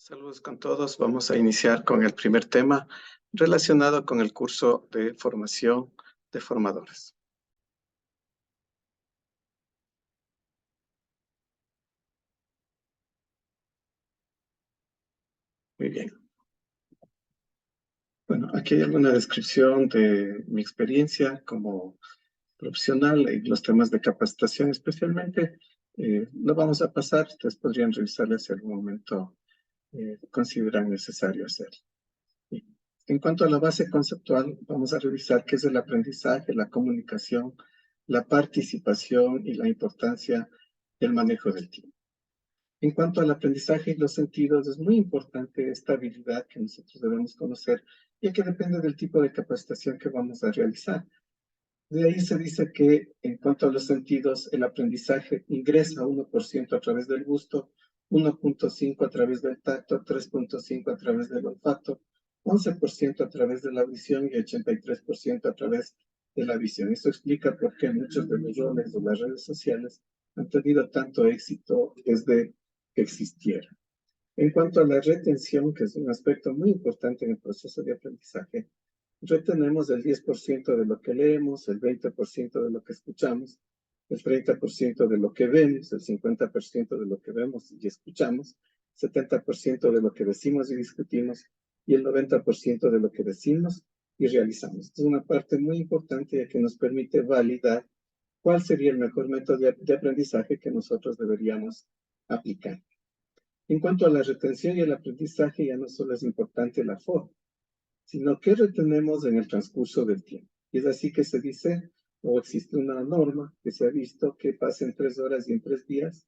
Saludos con todos. Vamos a iniciar con el primer tema relacionado con el curso de formación de formadores. Muy bien. Bueno, aquí hay alguna descripción de mi experiencia como profesional en los temas de capacitación especialmente. Lo vamos a pasar, ustedes podrían revisarlo si en algún momento consideran necesario hacerlo. En cuanto a la base conceptual, vamos a revisar qué es el aprendizaje, la comunicación, la participación y la importancia del manejo del tiempo. En cuanto al aprendizaje y los sentidos, es muy importante esta habilidad que nosotros debemos conocer, ya que depende del tipo de capacitación que vamos a realizar. De ahí se dice que en cuanto a los sentidos, el aprendizaje ingresa 1% a través del gusto, 1.5 a través del tacto, 3.5 a través del olfato, 11% a través de la audición y 83% a través de la visión. Eso explica por qué muchos de los roles de las redes sociales han tenido tanto éxito desde que existieron. En cuanto a la retención, que es un aspecto muy importante en el proceso de aprendizaje, retenemos el 10% de lo que leemos, el 20% de lo que escuchamos, el 30% de lo que vemos, el 50% de lo que vemos y escuchamos, 70% de lo que decimos y discutimos y el 90% de lo que decimos y realizamos. Es una parte muy importante ya que nos permite validar cuál sería el mejor método de aprendizaje que nosotros deberíamos aplicar. En cuanto a la retención y el aprendizaje, ya no solo es importante la forma, sino que retenemos en el transcurso del tiempo. Y es así que se dice, o existe una norma que se ha visto que pasa en 3 horas y en 3 días.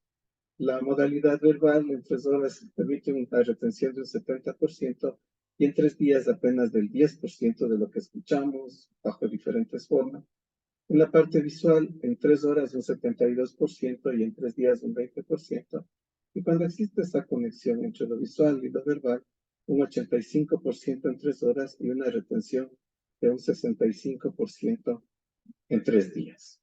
La modalidad verbal en 3 horas permite una retención de un 70% y en 3 días apenas del 10% de lo que escuchamos bajo diferentes formas. En la parte visual, en 3 horas un 72% y en 3 días un 20%. Y cuando existe esa conexión entre lo visual y lo verbal, un 85% en 3 horas y una retención de un 65% en 3 días.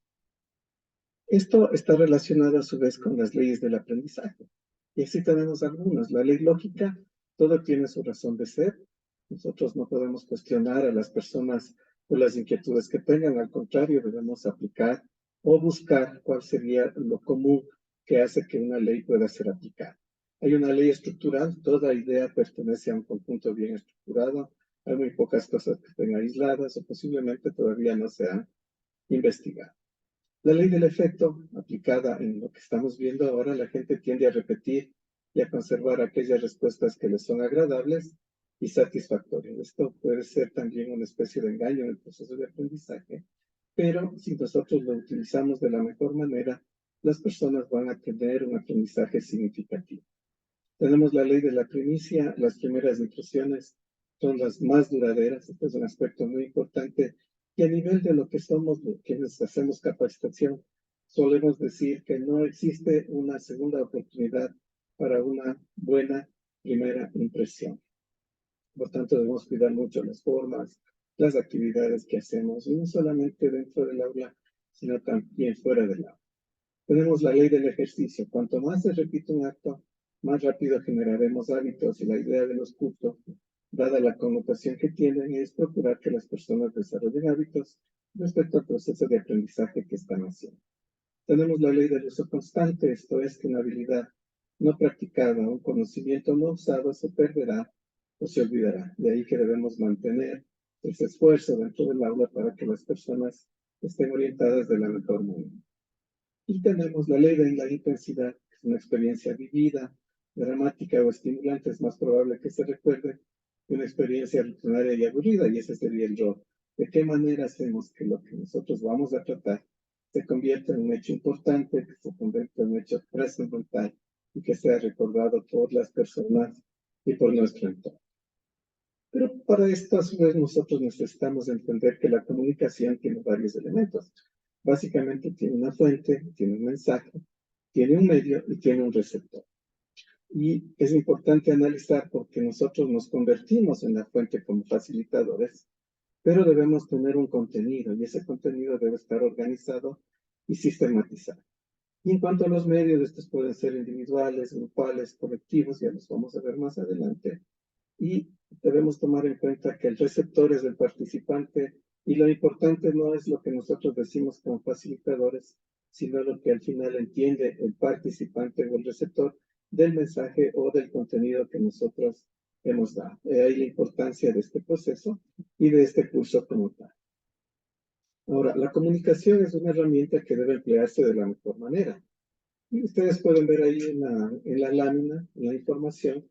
Esto está relacionado a su vez con las leyes del aprendizaje. Y así tenemos algunas. La ley lógica, todo tiene su razón de ser. Nosotros no podemos cuestionar a las personas por las inquietudes que tengan. Al contrario, debemos aplicar o buscar cuál sería lo común que hace que una ley pueda ser aplicada. Hay una ley estructural, toda idea pertenece a un conjunto bien estructurado. Hay muy pocas cosas que estén aisladas o posiblemente todavía no se han investigado. La ley del efecto, aplicada en lo que estamos viendo ahora, la gente tiende a repetir y a conservar aquellas respuestas que les son agradables y satisfactorias. Esto puede ser también una especie de engaño en el proceso de aprendizaje, pero si nosotros lo utilizamos de la mejor manera, las personas van a tener un aprendizaje significativo. Tenemos la ley de la primicia, las primeras impresiones son las más duraderas. Este es un aspecto muy importante. Y a nivel de lo que somos, de quienes hacemos capacitación, solemos decir que no existe una segunda oportunidad para una buena primera impresión. Por tanto, debemos cuidar mucho las formas, las actividades que hacemos, y no solamente dentro del aula, sino también fuera del aula. Tenemos la ley del ejercicio. Cuanto más se repite un acto, más rápido generaremos hábitos, y la idea de los cursos, dada la connotación que tienen, es procurar que las personas desarrollen hábitos respecto al proceso de aprendizaje que están haciendo. Tenemos la ley del uso constante, esto es que una habilidad no practicada, un conocimiento no usado se perderá o se olvidará. De ahí que debemos mantener ese esfuerzo dentro del aula para que las personas estén orientadas de la mejor manera. Y tenemos la ley de la intensidad, que es una experiencia vivida, dramática o estimulante. Es más probable que se recuerde de una experiencia rutinaria y aburrida, y ese sería el rol. ¿De qué manera hacemos que lo que nosotros vamos a tratar se convierta en un hecho importante, que se convierta en un hecho trascendental y que sea recordado por las personas y por nuestro entorno? Pero para esto, a su vez, nosotros necesitamos entender que la comunicación tiene varios elementos. Básicamente tiene una fuente, tiene un mensaje, tiene un medio y tiene un receptor. Y es importante analizar porque nosotros nos convertimos en la fuente como facilitadores, pero debemos tener un contenido y ese contenido debe estar organizado y sistematizado. Y en cuanto a los medios, estos pueden ser individuales, grupales, colectivos, ya los vamos a ver más adelante. Y debemos tomar en cuenta que el receptor es el participante y lo importante no es lo que nosotros decimos como facilitadores, sino lo que al final entiende el participante o el receptor del mensaje o del contenido que nosotros hemos dado. Ahí la importancia de este proceso y de este curso como tal. Ahora, la comunicación es una herramienta que debe emplearse de la mejor manera. Y ustedes pueden ver ahí en la lámina, en la información,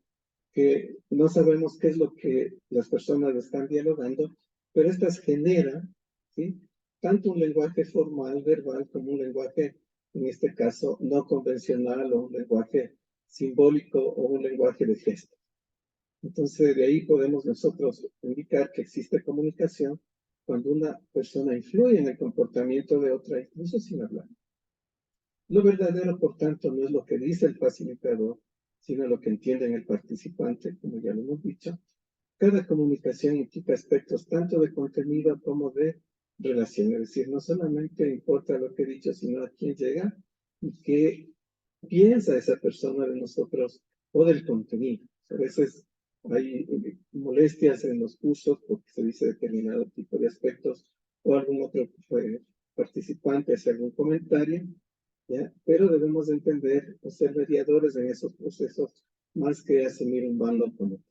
que no sabemos qué es lo que las personas están dialogando, pero estas generan, ¿sí?, tanto un lenguaje formal, verbal, como un lenguaje, en este caso, no convencional, o un lenguaje simbólico, o un lenguaje de gestos. Entonces, de ahí podemos nosotros indicar que existe comunicación cuando una persona influye en el comportamiento de otra, incluso sin hablar. Lo verdadero, por tanto, no es lo que dice el facilitador, sino lo que entiende el participante, como ya lo hemos dicho. Cada comunicación implica aspectos tanto de contenido como de relación. Es decir, no solamente importa lo que he dicho, sino a quién llega y qué piensa esa persona de nosotros o del contenido. A veces hay molestias en los cursos porque se dice determinado tipo de aspectos o algún otro participante hace algún comentario, ¿ya? Pero debemos entender o ser mediadores en esos procesos más que asumir un bando como otro.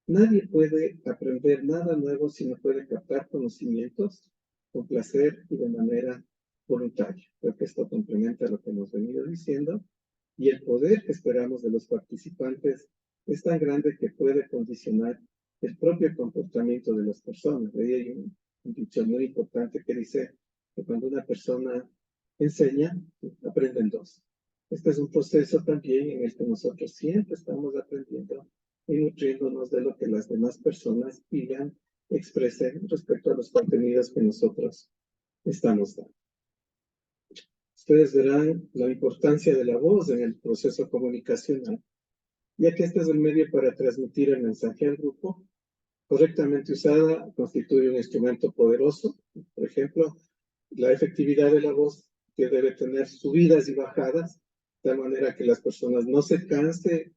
Nadie puede aprender nada nuevo si no puede captar conocimientos con placer y de manera voluntaria. Creo que esto complementa lo que hemos venido diciendo, y el poder que esperamos de los participantes es tan grande que puede condicionar el propio comportamiento de las personas. Ahí hay un dicho muy importante que dice que cuando una persona enseña, aprenden dos. Este es un proceso también en el que nosotros siempre estamos aprendiendo y nutriéndonos de lo que las demás personas digan, expresen respecto a los contenidos que nosotros estamos dando. Ustedes verán la importancia de la voz en el proceso comunicacional, ya que este es el medio para transmitir el mensaje al grupo. Correctamente usada, constituye un instrumento poderoso. Por ejemplo, la efectividad de la voz, que debe tener subidas y bajadas, de tal manera que las personas no se cansen,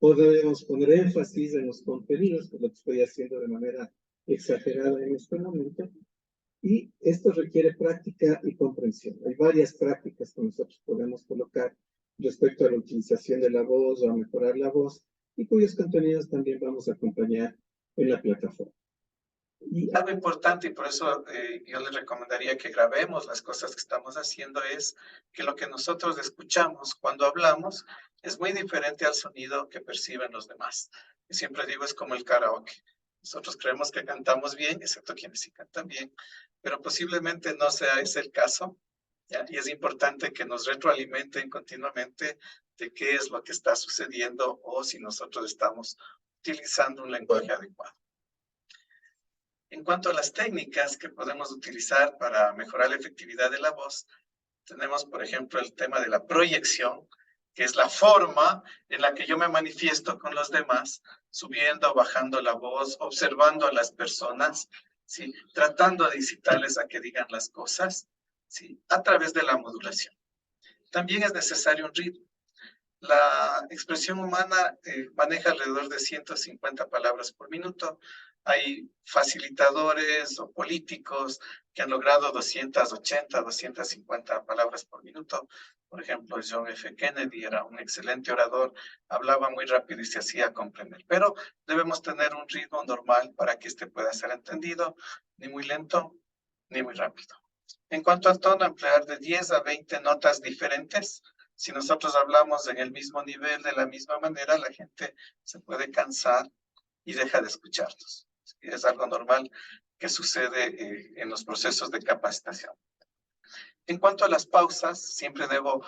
o debemos poner énfasis en los contenidos, que es lo que estoy haciendo de manera exagerada en este momento. Y esto requiere práctica y comprensión. Hay varias prácticas que nosotros podemos colocar respecto a la utilización de la voz o a mejorar la voz, y cuyos contenidos también vamos a acompañar en la plataforma. Y algo importante, y por eso yo les recomendaría que grabemos las cosas que estamos haciendo, es que lo que nosotros escuchamos cuando hablamos es muy diferente al sonido que perciben los demás. Y siempre digo, es como el karaoke. Nosotros creemos que cantamos bien, excepto quienes sí cantan bien, pero posiblemente no sea ese el caso, ¿ya? Y es importante que nos retroalimenten continuamente de qué es lo que está sucediendo o si nosotros estamos utilizando un lenguaje adecuado. En cuanto a las técnicas que podemos utilizar para mejorar la efectividad de la voz, tenemos, por ejemplo, el tema de la proyección, que es la forma en la que yo me manifiesto con los demás, subiendo o bajando la voz, observando a las personas, ¿sí?, tratando de incitarles a que digan las cosas, ¿sí?, a través de la modulación. También es necesario un ritmo. La expresión humana maneja alrededor de 150 palabras por minuto. Hay facilitadores o políticos que han logrado 280, 250 palabras por minuto. Por ejemplo, John F. Kennedy era un excelente orador, hablaba muy rápido y se hacía comprender. Pero debemos tener un ritmo normal para que este pueda ser entendido, ni muy lento, ni muy rápido. En cuanto al tono, emplear de 10 a 20 notas diferentes. Si nosotros hablamos en el mismo nivel, de la misma manera, la gente se puede cansar y deja de escucharnos. Es algo normal que sucede en los procesos de capacitación. En cuanto a las pausas, siempre debo,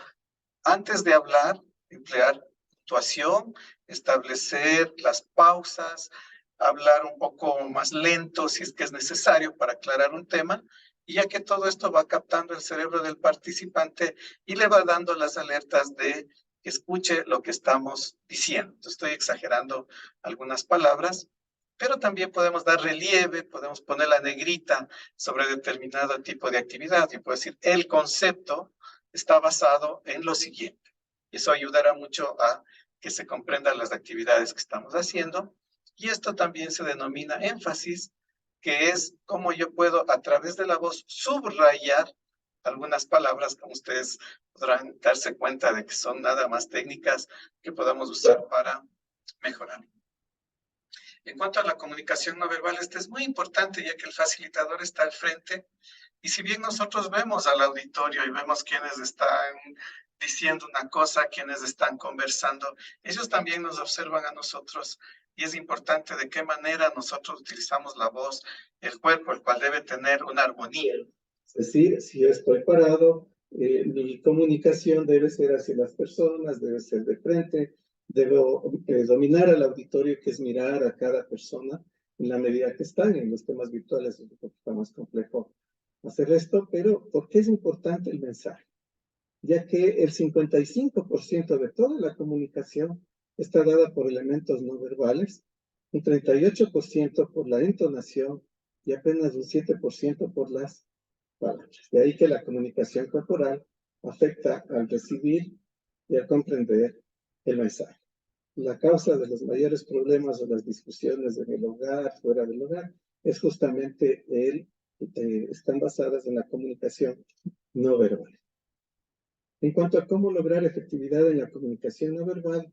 antes de hablar, emplear puntuación, establecer las pausas, hablar un poco más lento si es que es necesario para aclarar un tema, y ya que todo esto va captando el cerebro del participante y le va dando las alertas de que escuche lo que estamos diciendo. Estoy exagerando algunas palabras, pero también podemos dar relieve, podemos poner la negrita sobre determinado tipo de actividad. Yo puedo decir el concepto, está basado en lo siguiente. Eso ayudará mucho a que se comprendan las actividades que estamos haciendo. Y esto también se denomina énfasis, que es cómo yo puedo a través de la voz subrayar algunas palabras, como ustedes podrán darse cuenta de que son nada más técnicas que podamos usar para mejorar. En cuanto a la comunicación no verbal, esta es muy importante ya que el facilitador está al frente y si bien nosotros vemos al auditorio y vemos quienes están diciendo una cosa, quienes están conversando, ellos también nos observan a nosotros y es importante de qué manera nosotros utilizamos la voz, el cuerpo, el cual debe tener una armonía. Es decir, si yo estoy parado, mi comunicación debe ser hacia las personas, debe ser de frente, debo dominar al auditorio, que es mirar a cada persona en la medida que están. En los temas virtuales es un poquito más complejo hacer esto, pero ¿por qué es importante el mensaje? Ya que el 55% de toda la comunicación está dada por elementos no verbales, un 38% por la entonación y apenas un 7% por las palabras. De ahí que la comunicación corporal afecta al recibir y al comprender el mensaje. La causa de los mayores problemas o las discusiones en el hogar, fuera del hogar, es justamente están basadas en la comunicación no verbal. En cuanto a cómo lograr efectividad en la comunicación no verbal,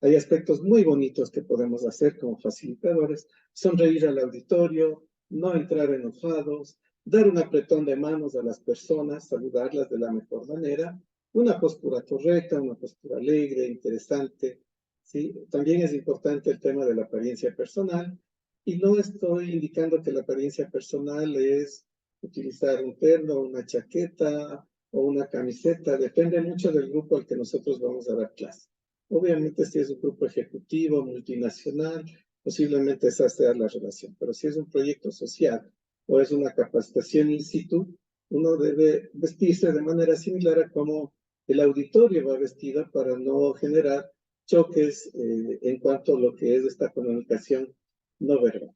hay aspectos muy bonitos que podemos hacer como facilitadores: sonreír al auditorio, no entrar enojados, dar un apretón de manos a las personas, saludarlas de la mejor manera, una postura correcta, una postura alegre, interesante, ¿sí? También es importante el tema de la apariencia personal, y no estoy indicando que la apariencia personal es utilizar un terno, una chaqueta o una camiseta, depende mucho del grupo al que nosotros vamos a dar clase. Obviamente, si es un grupo ejecutivo, multinacional, posiblemente esa sea la relación. Pero si es un proyecto social o es una capacitación in situ, uno debe vestirse de manera similar a como el auditorio va vestido para no generar choques en cuanto a lo que es esta comunicación no verbal.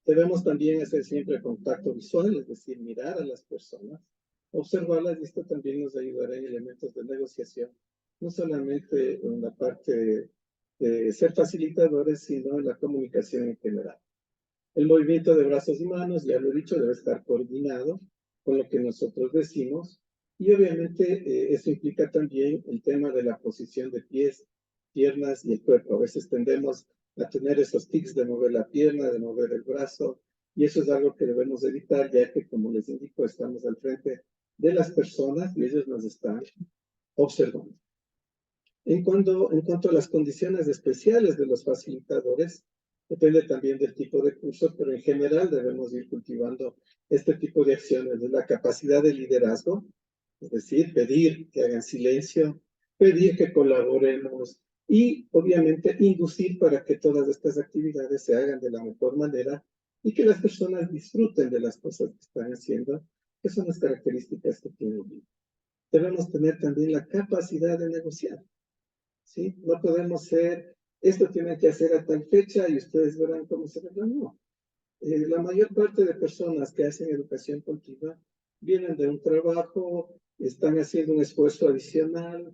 Debemos también hacer siempre contacto visual, es decir, mirar a las personas, observarlas, y esto también nos ayudará en elementos de negociación, no solamente en la parte de ser facilitadores, sino en la comunicación en general. El movimiento de brazos y manos, ya lo he dicho, debe estar coordinado con lo que nosotros decimos, y obviamente eso implica también el tema de la posición de pies, piernas y el cuerpo. A veces tendemos a tener esos tics de mover la pierna, de mover el brazo, y eso es algo que debemos evitar, ya que, como les indico, estamos al frente de las personas y ellos nos están observando. En cuanto a las condiciones especiales de los facilitadores, depende también del tipo de curso, pero en general debemos ir cultivando este tipo de acciones, de la capacidad de liderazgo, es decir, pedir que hagan silencio, pedir que colaboremos y obviamente inducir para que todas estas actividades se hagan de la mejor manera y que las personas disfruten de las cosas que están haciendo, que son las características que tienen. Debemos tener también la capacidad de negociar. ¿Sí? No podemos ser, esto tiene que hacer a tal fecha y ustedes verán cómo se arregla. No. La mayor parte de personas que hacen educación continua vienen de un trabajo, están haciendo un esfuerzo adicional,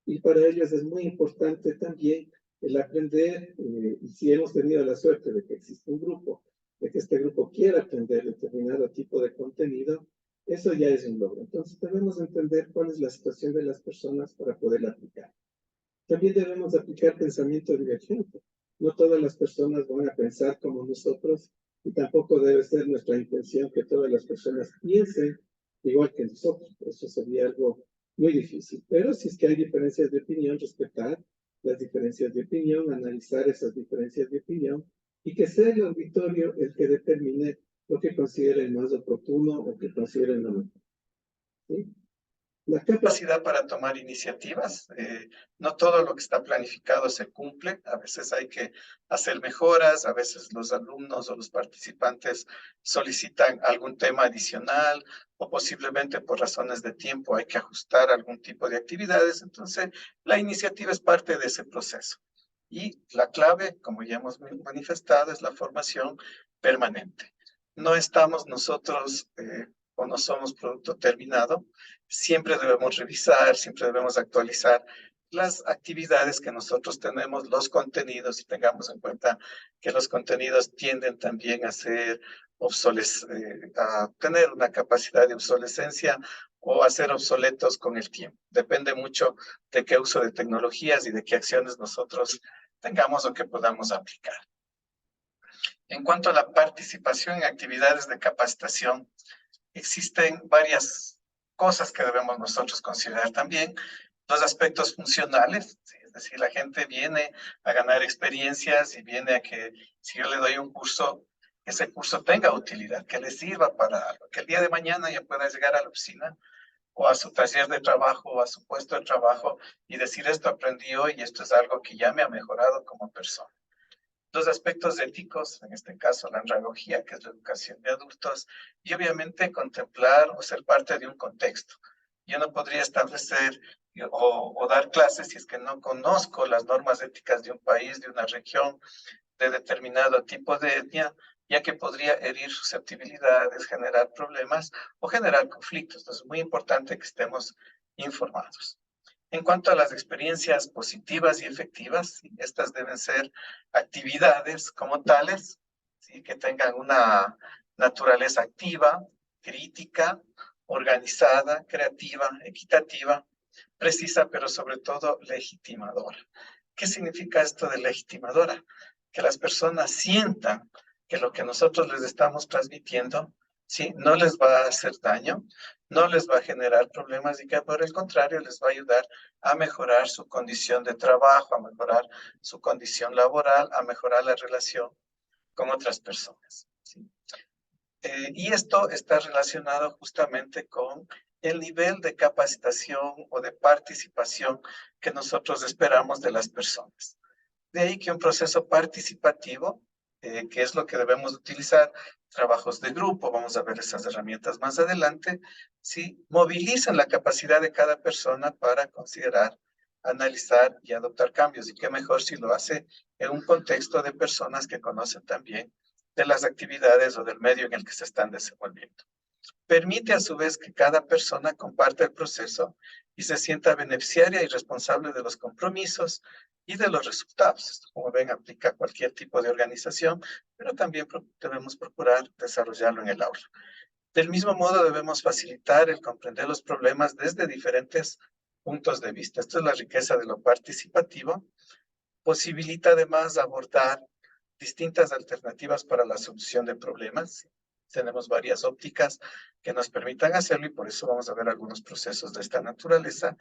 y para ellos es muy importante también el aprender, y si hemos tenido la suerte de que existe un grupo, de que este grupo quiera aprender determinado tipo de contenido, eso ya es un logro. Entonces debemos entender cuál es la situación de las personas para poderla aplicar. También debemos aplicar pensamiento divergente. No todas las personas van a pensar como nosotros, y tampoco debe ser nuestra intención que todas las personas piensen igual que nosotros. Eso sería algo muy difícil. Pero si es que hay diferencias de opinión, respetar las diferencias de opinión, analizar esas diferencias de opinión, y que sea el auditorio el que determine lo que considere más oportuno o que considere lo mejor. ¿Sí? La capacidad para tomar iniciativas. No todo lo que está planificado se cumple. A veces hay que hacer mejoras, a veces los alumnos o los participantes solicitan algún tema adicional o posiblemente por razones de tiempo hay que ajustar algún tipo de actividades. Entonces, la iniciativa es parte de ese proceso. Y la clave, como ya hemos manifestado, es la formación permanente. No estamos nosotros o no somos producto terminado, siempre debemos revisar, siempre debemos actualizar las actividades que nosotros tenemos, los contenidos, y tengamos en cuenta que los contenidos tienden también a ser a tener una capacidad de obsolescencia o a ser obsoletos con el tiempo. Depende mucho de qué uso de tecnologías y de qué acciones nosotros tengamos o que podamos aplicar. En cuanto a la participación en actividades de capacitación, existen varias cosas que debemos nosotros considerar también. Los aspectos funcionales, ¿sí? Es decir, la gente viene a ganar experiencias y viene a que si yo le doy un curso, ese curso tenga utilidad, que le sirva para algo, que el día de mañana ya pueda llegar a la oficina o a su taller de trabajo o a su puesto de trabajo y decir esto aprendí hoy y esto es algo que ya me ha mejorado como persona. Los aspectos éticos, en este caso la andragogía, que es la educación de adultos, y obviamente contemplar o ser parte de un contexto. Yo no podría establecer o dar clases si es que no conozco las normas éticas de un país, de una región, de determinado tipo de etnia, ya que podría herir susceptibilidades, generar problemas o generar conflictos. Entonces es muy importante que estemos informados. En cuanto a las experiencias positivas y efectivas, estas deben ser actividades como tales, ¿sí? Que tengan una naturaleza activa, crítica, organizada, creativa, equitativa, precisa, pero sobre todo legitimadora. ¿Qué significa esto de legitimadora? Que las personas sientan que lo que nosotros les estamos transmitiendo, ¿sí? No les va a hacer daño, no les va a generar problemas y que por el contrario les va a ayudar a mejorar su condición de trabajo, a mejorar su condición laboral, a mejorar la relación con otras personas, ¿sí? Y esto está relacionado justamente con el nivel de capacitación o de participación que nosotros esperamos de las personas. De ahí que un proceso participativo, que es lo que debemos utilizar, trabajos de grupo, vamos a ver esas herramientas más adelante, ¿sí? Movilizan la capacidad de cada persona para considerar, analizar y adoptar cambios. Y qué mejor si lo hace en un contexto de personas que conocen también de las actividades o del medio en el que se están desenvolviendo. Permite a su vez que cada persona comparte el proceso y se sienta beneficiaria y responsable de los compromisos y de los resultados. Esto, como ven, aplica a cualquier tipo de organización, pero también debemos procurar desarrollarlo en el aula. Del mismo modo, debemos facilitar el comprender los problemas desde diferentes puntos de vista. Esto es la riqueza de lo participativo. Posibilita además abordar distintas alternativas para la solución de problemas. Tenemos varias ópticas que nos permitan hacerlo y por eso vamos a ver algunos procesos de esta naturaleza.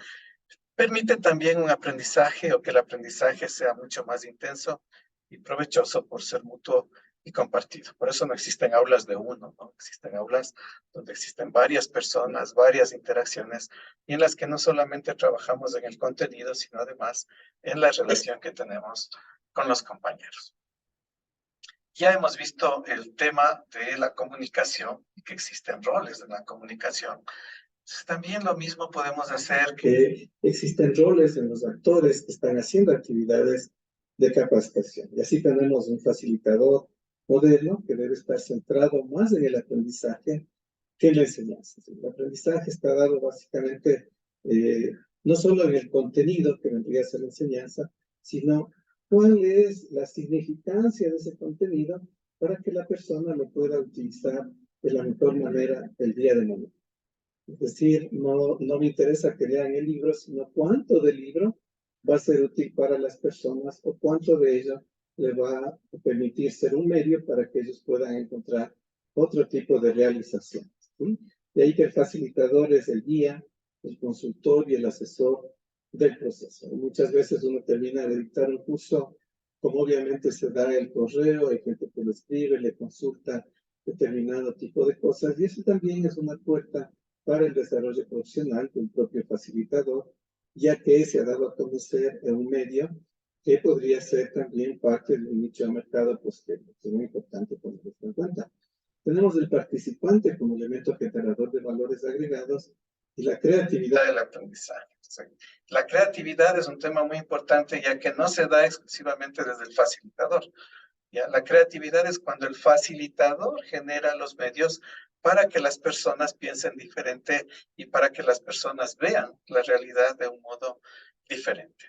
Permite también un aprendizaje o que el aprendizaje sea mucho más intenso y provechoso por ser mutuo y compartido. Por eso no existen aulas de uno, ¿no? Existen aulas donde existen varias personas, varias interacciones y en las que no solamente trabajamos en el contenido, sino además en la relación que tenemos con los compañeros. Ya hemos visto el tema de la comunicación y que existen roles en la comunicación. Entonces, también lo mismo podemos hacer que existen roles en los actores que están haciendo actividades de capacitación. Y así tenemos un facilitador moderno que debe estar centrado más en el aprendizaje que en la enseñanza. El aprendizaje está dado básicamente no solo en el contenido que vendría a ser la enseñanza, sino cuál es la significancia de ese contenido para que la persona lo pueda utilizar de la mejor manera el día de mañana. Es decir, no me interesa que lean el libro, sino cuánto del libro va a ser útil para las personas o cuánto de ello le va a permitir ser un medio para que ellos puedan encontrar otro tipo de realización, ¿sí? De ahí que el facilitador es el guía, el consultor y el asesor del proceso. Y muchas veces uno termina de dictar un curso, como obviamente se da el correo, hay gente que lo escribe, le consulta determinado tipo de cosas, y eso también es una puerta para el desarrollo profesional del propio facilitador, ya que se ha dado a conocer en un medio que podría ser también parte de un nicho de mercado posterior. Es muy importante poner esto en cuenta. Tenemos el participante como elemento generador de valores agregados y la creatividad del aprendizaje. La creatividad es un tema muy importante ya que no se da exclusivamente desde el facilitador. ¿ya? La creatividad es cuando el facilitador genera los medios para que las personas piensen diferente y para que las personas vean la realidad de un modo diferente,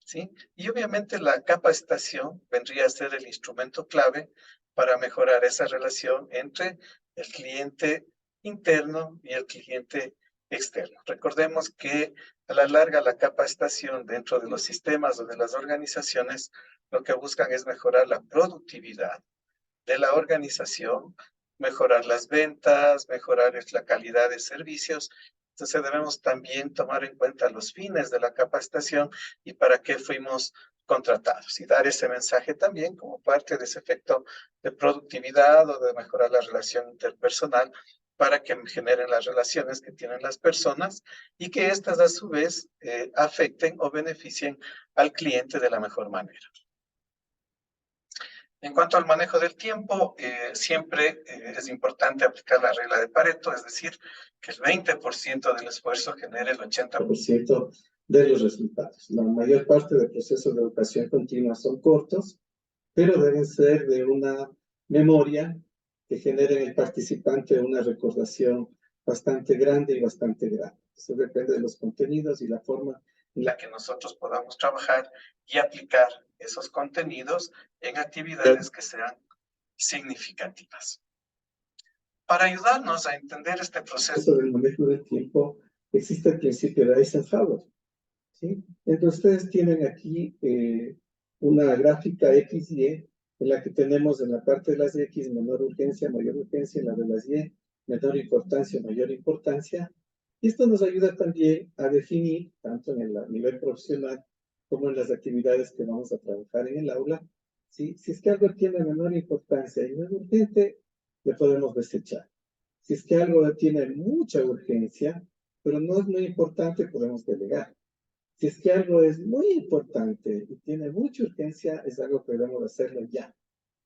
¿sí? Y obviamente la capacitación vendría a ser el instrumento clave para mejorar esa relación entre el cliente interno y el cliente externo. Recordemos que a la larga la capacitación dentro de los sistemas o de las organizaciones lo que buscan es mejorar la productividad de la organización, mejorar las ventas, mejorar la calidad de servicios. Entonces debemos también tomar en cuenta los fines de la capacitación y para qué fuimos contratados y dar ese mensaje también como parte de ese efecto de productividad o de mejorar la relación interpersonal para que generen las relaciones que tienen las personas y que éstas a su vez afecten o beneficien al cliente de la mejor manera. En cuanto al manejo del tiempo, siempre es importante aplicar la regla de Pareto, es decir, que el 20% del esfuerzo genere el 80% de los resultados. La mayor parte de procesos de educación continua son cortos, pero deben ser de una memoria que genere en el participante una recordación bastante grande y bastante grande. Eso depende de los contenidos y la forma en la que nosotros podamos trabajar y aplicar esos contenidos en actividades que sean significativas. Para ayudarnos a entender este proceso del manejo del tiempo, existe el principio de Eisenhower, ¿sí? Entonces ustedes tienen aquí una gráfica XY en la que tenemos en la parte de las X menor urgencia, mayor urgencia, en la de las Y menor importancia, mayor importancia. Y esto nos ayuda también a definir, tanto en el nivel profesional como en las actividades que vamos a trabajar en el aula, ¿sí? Si es que algo tiene menor importancia y no es urgente, le podemos desechar. Si es que algo tiene mucha urgencia, pero no es muy importante, podemos delegar. Si es que algo es muy importante y tiene mucha urgencia, es algo que debemos hacerlo ya.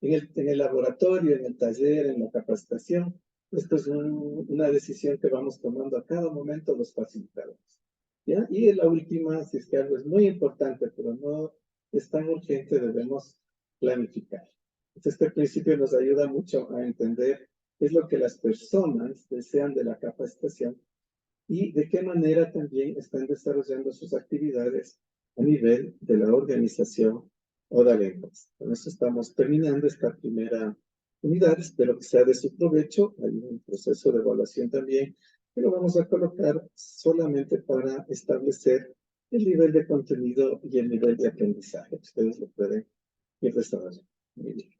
En el laboratorio, en el taller, en la capacitación, esto es una decisión que vamos tomando a cada momento los facilitadores, ¿ya? Y en la última, si es que algo es muy importante, pero no es tan urgente, debemos planificar. Entonces, este principio nos ayuda mucho a entender qué es lo que las personas desean de la capacitación y de qué manera también están desarrollando sus actividades a nivel de la organización o de la empresa. Con eso estamos terminando esta primera unidad. Espero que sea de su provecho. Hay un proceso de evaluación también, que lo vamos a colocar solamente para establecer el nivel de contenido y el nivel de aprendizaje. Ustedes lo pueden ir desarrollando. Muy bien.